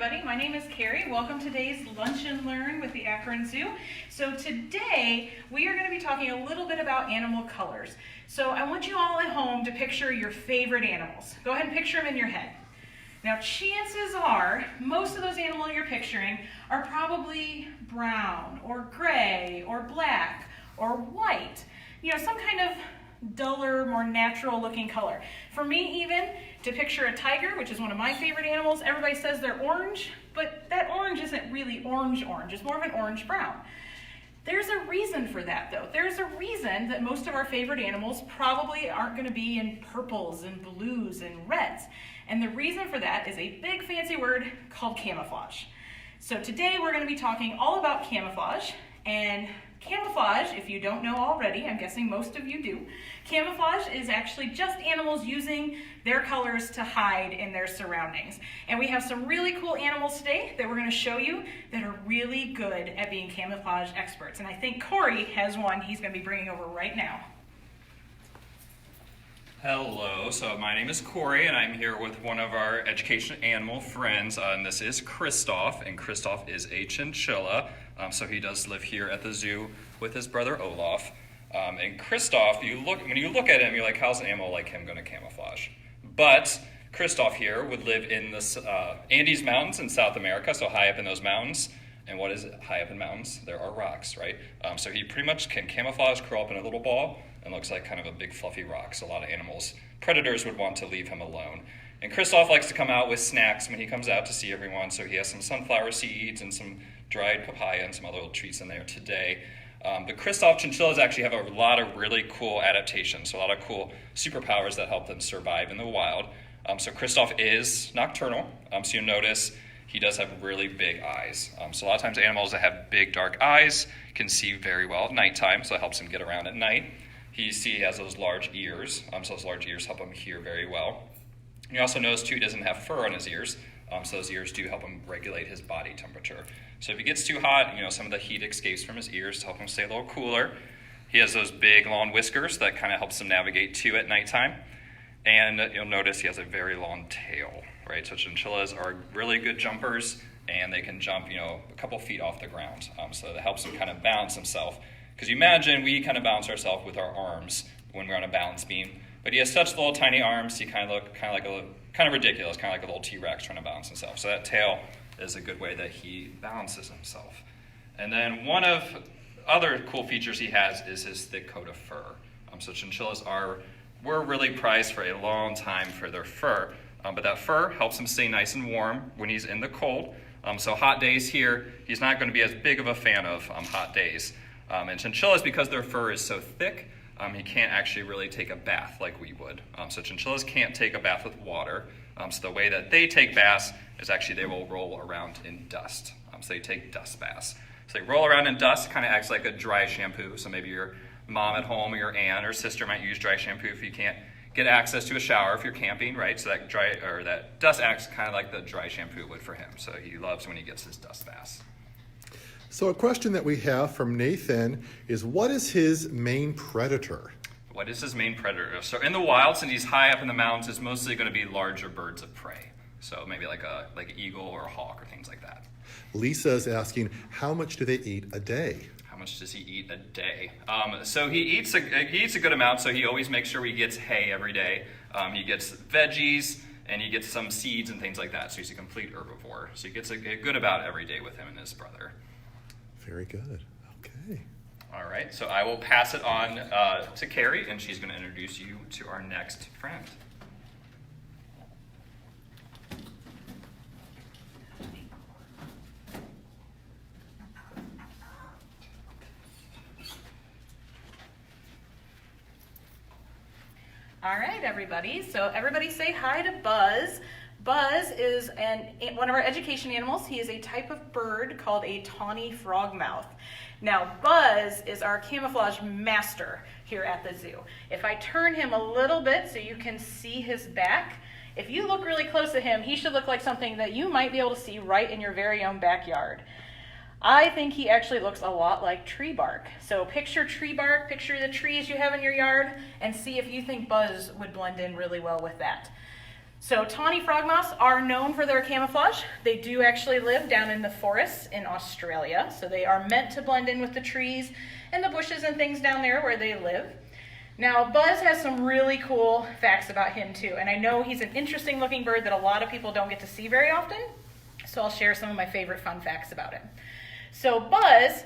everybody, my name is Carrie. Welcome to today's Lunch and Learn with the Akron Zoo. So today we are going to be talking a little bit about animal colors. So I want you all at home to picture your favorite animals. Go ahead and picture them in your head. Now chances are most of those animals you're picturing are probably brown or gray or black or white. You know, some kind of duller, more natural looking color. For me even, to picture a tiger, which is one of my favorite animals, everybody says they're orange, but that orange isn't really orange, it's more of an orange brown. There's a reason for that though. There's a reason that most of our favorite animals probably aren't going to be in purples and blues and reds. And the reason for that is a big fancy word called camouflage. So today we're going to be talking all about camouflage. And camouflage, if you don't know already, I'm guessing most of you do, camouflage is actually just animals using their colors to hide in their surroundings. And we have some really cool animals today that we're going to show you that are really good at being camouflage experts. And I think Corey has one he's going to be bringing over right now. Hello, so my name is Corey and I'm here with one of our education animal friends, and this is Kristoff, and Kristoff is a chinchilla, so he does live here at the zoo with his brother Olaf. And Kristoff, when you look at him, you're like, how's an animal like him going to camouflage? But Kristoff here would live in the Andes Mountains in South America, so high up in those mountains. And what is it? High up in mountains? There are rocks, right? So he pretty much can camouflage, curl up in a little ball, and looks like kind of a big fluffy rock. So a lot of animals, predators would want to leave him alone. And Kristoff likes to come out with snacks when he comes out to see everyone. So he has some sunflower seeds and some dried papaya and some other little treats in there today. But Kristoff chinchillas actually have a lot of really cool adaptations, so a lot of cool superpowers that help them survive in the wild. So Kristoff is nocturnal, so you'll notice he does have really big eyes. So a lot of times animals that have big dark eyes can see very well at nighttime, so it helps him get around at night. He has those large ears, so those large ears help him hear very well. You also notice too he doesn't have fur on his ears, so those ears do help him regulate his body temperature. So if he gets too hot, some of the heat escapes from his ears to help him stay a little cooler. He has those big long whiskers that kind of helps him navigate too at nighttime. And you'll notice he has a very long tail, right? So chinchillas are really good jumpers, and they can jump, a couple feet off the ground. So that helps him kind of balance himself. Because you imagine we kind of balance ourselves with our arms when we're on a balance beam. But he has such little tiny arms, he kind of look kind of ridiculous, kind of like a little T-Rex trying to balance himself. So that tail is a good way that he balances himself. And then one of other cool features he has is his thick coat of fur. So chinchillas were really prized for a long time for their fur. But that fur helps him stay nice and warm when he's in the cold. So hot days here, he's not going to be as big of a fan of hot days. And chinchillas, because their fur is so thick, he can't actually really take a bath like we would. So chinchillas can't take a bath with water. So the way that they take baths is actually they will roll around in dust. So they take dust baths. So they roll around in dust, kind of acts like a dry shampoo. So maybe your mom at home or your aunt or sister might use dry shampoo if you can't get access to a shower if you're camping, right? So that dust acts kind of like the dry shampoo would for him. So he loves when he gets his dust baths. So a question that we have from Nathan is, what is his main predator? What is his main predator? So in the wild, since he's high up in the mountains, it's mostly going to be larger birds of prey. So maybe like an eagle or a hawk or things like that. Lisa is asking, how much do they eat a day? How much does he eat a day? So he eats a good amount, so he always makes sure he gets hay every day. He gets veggies, and he gets some seeds and things like that. So he's a complete herbivore. So he gets a good amount every day with him and his brother. Very good. Okay. All right, so I will pass it on to Carrie, and she's going to introduce you to our next friend. All right, everybody. So everybody say hi to Buzz. Buzz is one of our education animals. He is a type of bird called a tawny frogmouth. Now, Buzz is our camouflage master here at the zoo. If I turn him a little bit so you can see his back, if you look really close at him, he should look like something that you might be able to see right in your very own backyard. I think he actually looks a lot like tree bark. So picture tree bark, picture the trees you have in your yard, and see if you think Buzz would blend in really well with that. So tawny frogmoths are known for their camouflage. They do actually live down in the forests in Australia, so they are meant to blend in with the trees and the bushes and things down there where they live. Now, Buzz has some really cool facts about him too, and I know he's an interesting looking bird that a lot of people don't get to see very often, so I'll share some of my favorite fun facts about him. So Buzz,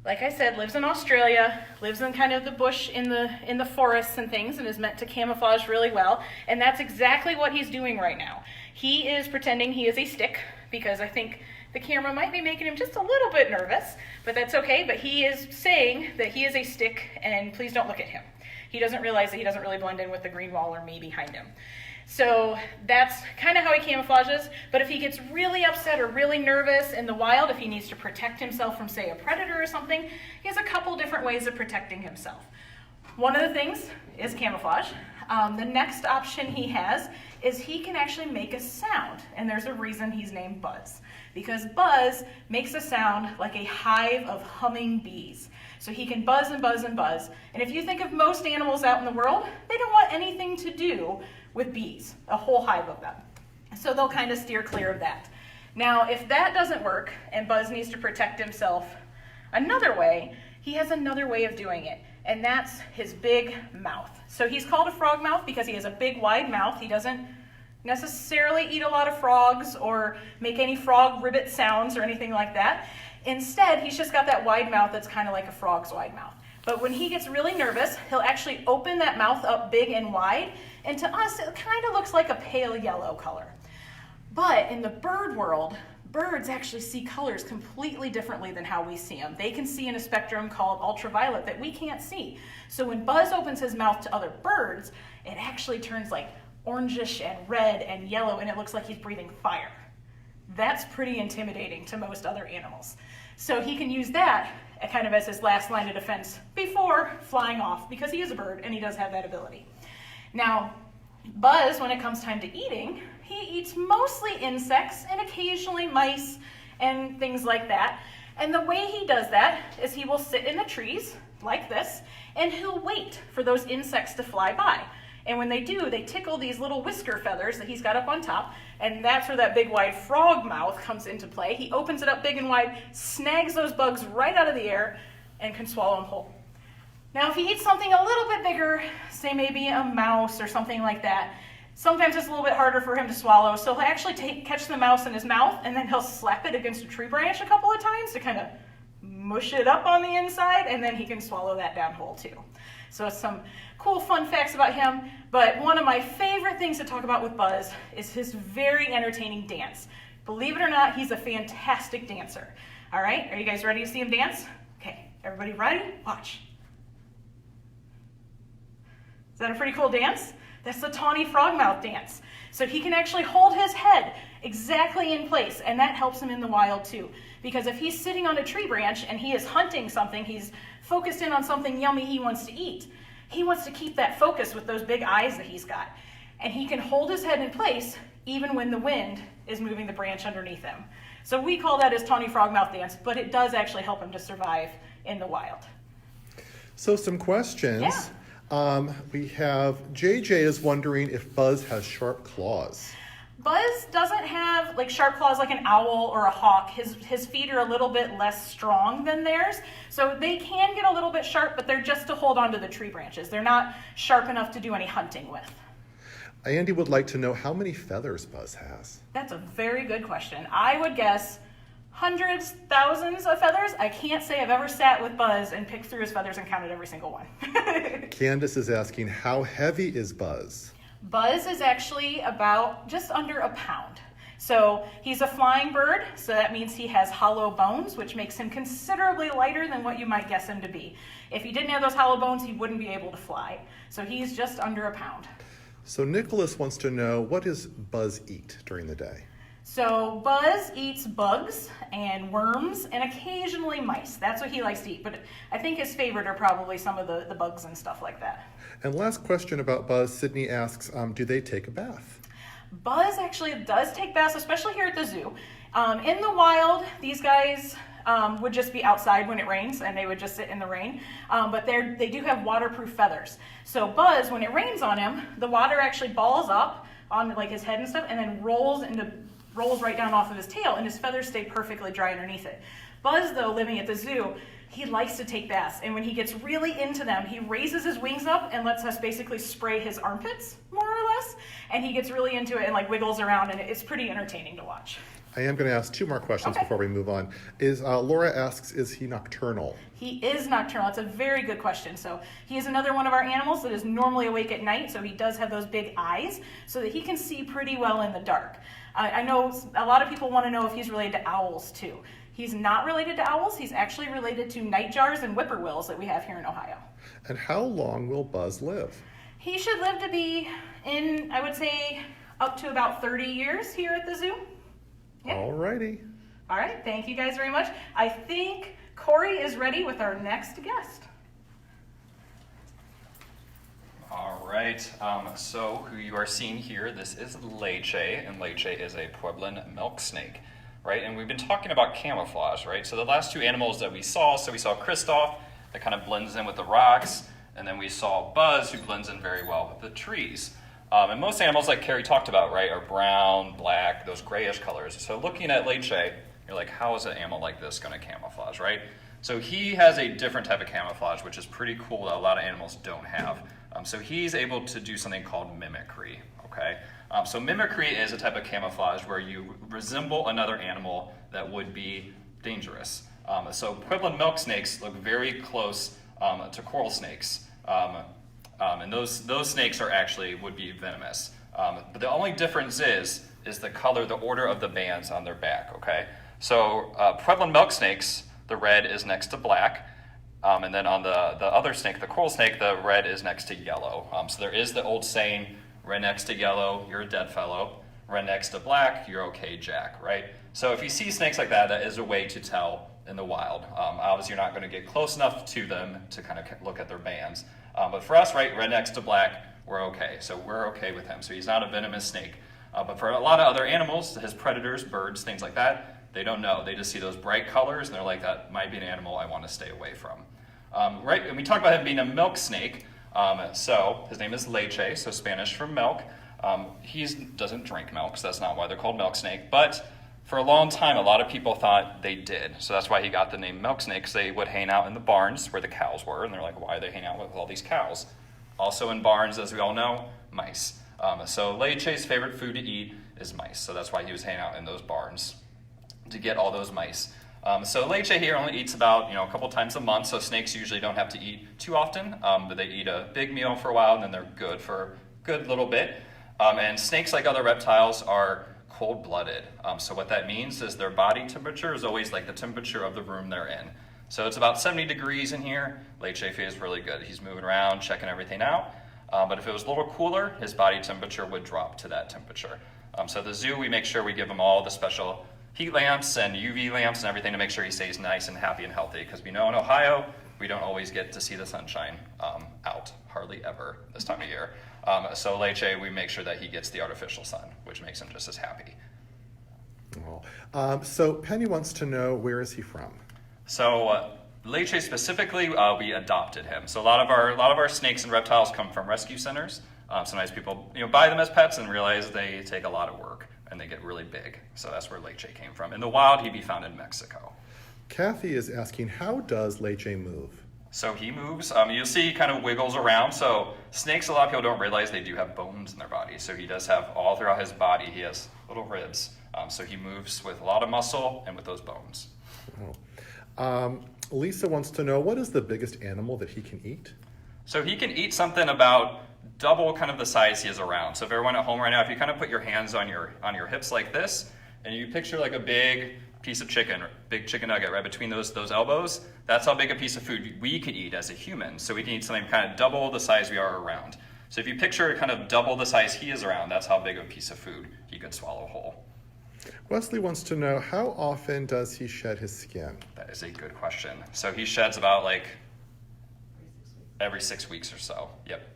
like I said, lives in Australia, lives in kind of the bush in the forests and things, and is meant to camouflage really well. And that's exactly what he's doing right now. He is pretending he is a stick, because I think the camera might be making him just a little bit nervous, but that's okay. But he is saying that he is a stick, and please don't look at him. He doesn't realize that he doesn't really blend in with the green wall or me behind him. So that's kind of how he camouflages, but if he gets really upset or really nervous in the wild, if he needs to protect himself from, say, a predator or something, he has a couple different ways of protecting himself. One of the things is camouflage. The next option he has is he can actually make a sound, and there's a reason he's named Buzz, because Buzz makes a sound like a hive of humming bees. So he can buzz and buzz and buzz, and if you think of most animals out in the world, they don't want anything to do with bees, a whole hive of them. So they'll kind of steer clear of that. Now, if that doesn't work and Buzz needs to protect himself another way, he has another way of doing it, and that's his big mouth. So he's called a frog mouth because he has a big, wide mouth. He doesn't necessarily eat a lot of frogs or make any frog ribbit sounds or anything like that. Instead, he's just got that wide mouth that's kind of like a frog's wide mouth. But when he gets really nervous, he'll actually open that mouth up big and wide, and to us, it kind of looks like a pale yellow color. But in the bird world, birds actually see colors completely differently than how we see them. They can see in a spectrum called ultraviolet that we can't see. So when Buzz opens his mouth to other birds, it actually turns like orangish and red and yellow, and it looks like he's breathing fire. That's pretty intimidating to most other animals. So he can use that kind of as his last line of defense before flying off, because he is a bird and he does have that ability. Now, Buzz, when it comes time to eating, he eats mostly insects and occasionally mice and things like that. And the way he does that is he will sit in the trees like this, and he'll wait for those insects to fly by. And when they do, they tickle these little whisker feathers that he's got up on top, and that's where that big wide frog mouth comes into play. He opens it up big and wide, snags those bugs right out of the air, and can swallow them whole. Now, if he eats something a little bit bigger, say maybe a mouse or something like that, sometimes it's a little bit harder for him to swallow, so he'll actually catch the mouse in his mouth, and then he'll slap it against a tree branch a couple of times to kind of mush it up on the inside, and then he can swallow that down whole too. So some cool fun facts about him, but one of my favorite things to talk about with Buzz is his very entertaining dance. Believe it or not, he's a fantastic dancer. All right, are you guys ready to see him dance? Okay, everybody ready? Watch. Is that a pretty cool dance? That's the tawny frogmouth dance. So he can actually hold his head exactly in place, and that helps him in the wild too. Because if he's sitting on a tree branch and he is hunting something, he's focused in on something yummy he wants to eat, he wants to keep that focus with those big eyes that he's got. And he can hold his head in place even when the wind is moving the branch underneath him. So we call that his tawny frogmouth dance, but it does actually help him to survive in the wild. So some questions. Yeah. We have JJ is wondering if Buzz has sharp claws. Buzz doesn't have like sharp claws like an owl or a hawk. His feet are a little bit less strong than theirs. So they can get a little bit sharp, but they're just to hold onto the tree branches. They're not sharp enough to do any hunting with. Andy would like to know how many feathers Buzz has. That's a very good question. I would guess hundreds, thousands of feathers. I can't say I've ever sat with Buzz and picked through his feathers and counted every single one. Candace is asking, how heavy is Buzz? Buzz is actually about just under a pound. So he's a flying bird, so that means he has hollow bones, which makes him considerably lighter than what you might guess him to be. If he didn't have those hollow bones, he wouldn't be able to fly. So he's just under a pound. So Nicholas wants to know, what does Buzz eat during the day? So Buzz eats bugs and worms and occasionally mice. That's what he likes to eat, but I think his favorite are probably some of the bugs and stuff like that. And last question about Buzz, Sydney asks, do they take a bath? Buzz actually does take baths, especially here at the zoo. In the wild, these guys would just be outside when it rains, and they would just sit in the rain. But they do have waterproof feathers. So Buzz, when it rains on him, the water actually balls up, on like his head and stuff, and then rolls right down off of his tail, and his feathers stay perfectly dry underneath it. Buzz, though, living at the zoo, he likes to take baths, and when he gets really into them, he raises his wings up and lets us basically spray his armpits, more or less, and he gets really into it and like wiggles around, and it's pretty entertaining to watch. I am going to ask 2 more questions Okay. before we move on. Laura asks, is he nocturnal? He is nocturnal. It's a very good question. So he is another one of our animals that is normally awake at night, so he does have those big eyes so that he can see pretty well in the dark. I know a lot of people want to know if he's related to owls too. He's not related to owls. He's actually related to nightjars and whippoorwills that we have here in Ohio. And how long will Buzz live? He should live to be in, I would say, up to about 30 years here at the zoo. Yeah. All righty. All right, thank you guys very much. I think Corey is ready with our next guest. All right, so who you are seeing here, this is Leche, and Leche is a Pueblan milk snake, right? And we've been talking about camouflage, right? So the last 2 animals that we saw Kristoff, that kind of blends in with the rocks, and then we saw Buzz, who blends in very well with the trees. And most animals, like Carrie talked about, right, are brown, black, those grayish colors. So looking at Leche, you're like, how is an animal like this going to camouflage, right? So he has a different type of camouflage, which is pretty cool that a lot of animals don't have. So he's able to do something called mimicry, okay? So mimicry is a type of camouflage where you resemble another animal that would be dangerous. So Pueblan milk snakes look very close to coral snakes. And those snakes would be venomous. But the only difference is the color, the order of the bands on their back, okay? So Pueblan milk snakes, the red is next to black. And then on the other snake, the coral snake, the red is next to yellow. So there is the old saying, red next to yellow, you're a dead fellow. Red next to black, you're okay, Jack, right? So if you see snakes like that, that is a way to tell in the wild. Obviously, you're not going to get close enough to them to kind of look at their bands. But for us, right, red next to black, we're okay. So we're okay with him. So he's not a venomous snake. But for a lot of other animals, his predators, birds, things like that, they don't know. They just see those bright colors, and they're like, that might be an animal I want to stay away from. Right, and we talked about him being a milk snake. So his name is Leche, so Spanish for milk. He doesn't drink milk, so that's not why they're called milk snake. But for a long time, a lot of people thought they did. So that's why he got the name milk snake, because they would hang out in the barns where the cows were. And they're like, why are they hanging out with all these cows? Also in barns, as we all know, mice. So Leche's favorite food to eat is mice. So that's why he was hanging out in those barns, to get all those mice. So Leche here only eats about a couple times a month. So snakes usually don't have to eat too often, but they eat a big meal for a while, and then they're good for a good little bit. And snakes, like other reptiles, are cold-blooded. So what that means is their body temperature is always like the temperature of the room they're in. So it's about 70 degrees in here. Leche feels really good. He's moving around, checking everything out. But if it was a little cooler, his body temperature would drop to that temperature. So at the zoo, we make sure we give him all the special heat lamps and UV lamps and everything to make sure he stays nice and happy and healthy. Because we know in Ohio, we don't always get to see the sunshine out, hardly ever this time of year. So Leche, we make sure that he gets the artificial sun, which makes him just as happy. So Penny wants to know, where is he from? So Leche specifically, we adopted him. So a lot of our snakes and reptiles come from rescue centers. Sometimes people buy them as pets and realize they take a lot of work and they get really big. So that's where Leche came from. In the wild, he'd be found in Mexico. Kathy is asking, how does Leche move? So he moves. You'll see he kind of wiggles around. So snakes, a lot of people don't realize they do have bones in their body. So he does have all throughout his body, he has little ribs. So he moves with a lot of muscle and with those bones. Lisa wants to know, what is the biggest animal that he can eat? So he can eat something about double kind of the size he is around. So if everyone at home right now, if you kind of put your hands on your hips like this, and you picture like a big piece of chicken, big chicken nugget right between those elbows, that's how big a piece of food we can eat as a human. So we can eat something kind of double the size we are around. So if you picture kind of double the size he is around, that's how big of a piece of food he could swallow whole. Wesley wants to know, how often does he shed his skin? That is a good question. So he sheds about like every 6 weeks or so. Yep.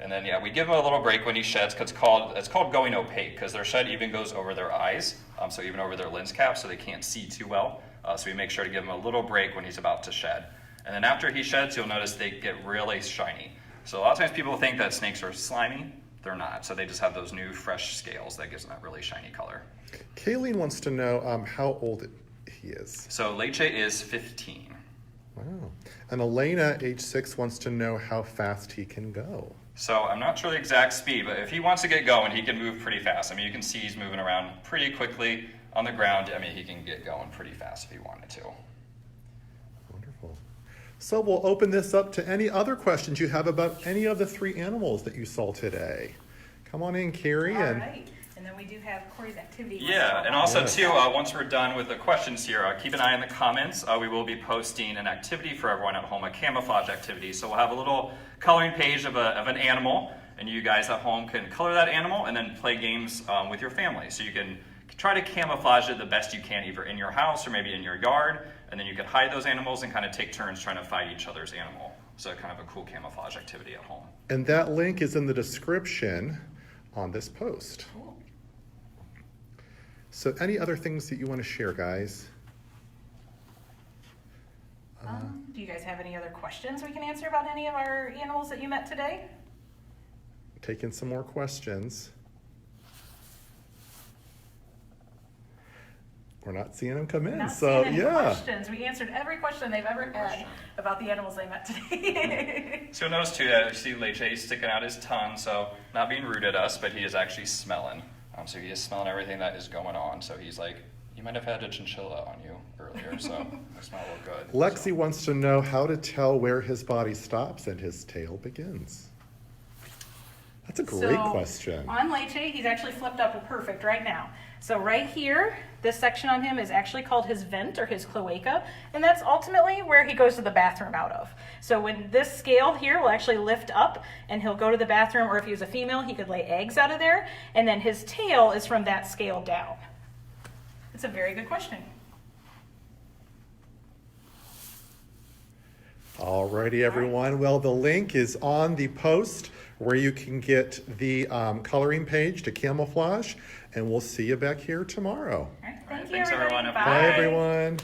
And then we give him a little break when he sheds, because it's called going opaque, because their shed even goes over their eyes, so even over their lens cap, so they can't see too well. So we make sure to give him a little break when he's about to shed. And then after he sheds, you'll notice they get really shiny. So a lot of times people think that snakes are slimy. they're not. So they just have those new fresh scales that gives them that really shiny color. Kayleen wants to know how old he is. So Lecce is 15. Wow. And Elena, age 6, wants to know how fast he can go. So I'm not sure the exact speed, but if he wants to get going, he can move pretty fast. I mean, you can see he's moving around pretty quickly on the ground. I mean, he can get going pretty fast if he wanted to. Wonderful. So we'll open this up to any other questions you have about any of the 3 animals that you saw today. Come on in, Carrie. All right. And then we do have Corey's activity. Yeah, and also too, once we're done with the questions here, keep an eye on the comments. We will be posting an activity for everyone at home, a camouflage activity. So we'll have a little coloring page of an animal, and you guys at home can color that animal and then play games with your family. So you can try to camouflage it the best you can, either in your house or maybe in your yard, and then you can hide those animals and kind of take turns trying to fight each other's animal. So kind of a cool camouflage activity at home. And that link is in the description on this post. Cool. So any other things that you want to share, guys? Do you guys have any other questions we can answer about any of our animals that you met today? Taking some more questions. We're not seeing them come in, Not so seeing any yeah. questions. We answered every question they've ever had about the animals they met today. So you'll notice too that you see Leche sticking out his tongue, so not being rude at us, but he is actually smelling. So he is smelling everything that is going on. So he's like, you might have had a chinchilla on you earlier, so it smells real good. Lexi wants to know how to tell where his body stops and his tail begins. That's a great question. On Leche, he's actually flipped up perfect right now. So right here, this section on him is actually called his vent or his cloaca, and that's ultimately where he goes to the bathroom out of. So when this scale here will actually lift up and he'll go to the bathroom, or if he was a female, he could lay eggs out of there, and then his tail is from that scale down. It's a very good question. Alrighty, everyone. Well, the link is on the post where you can get the coloring page to camouflage, and we'll see you back here tomorrow. All right, thank you, Thanks, everyone. everybody. Have a Bye, good everyone.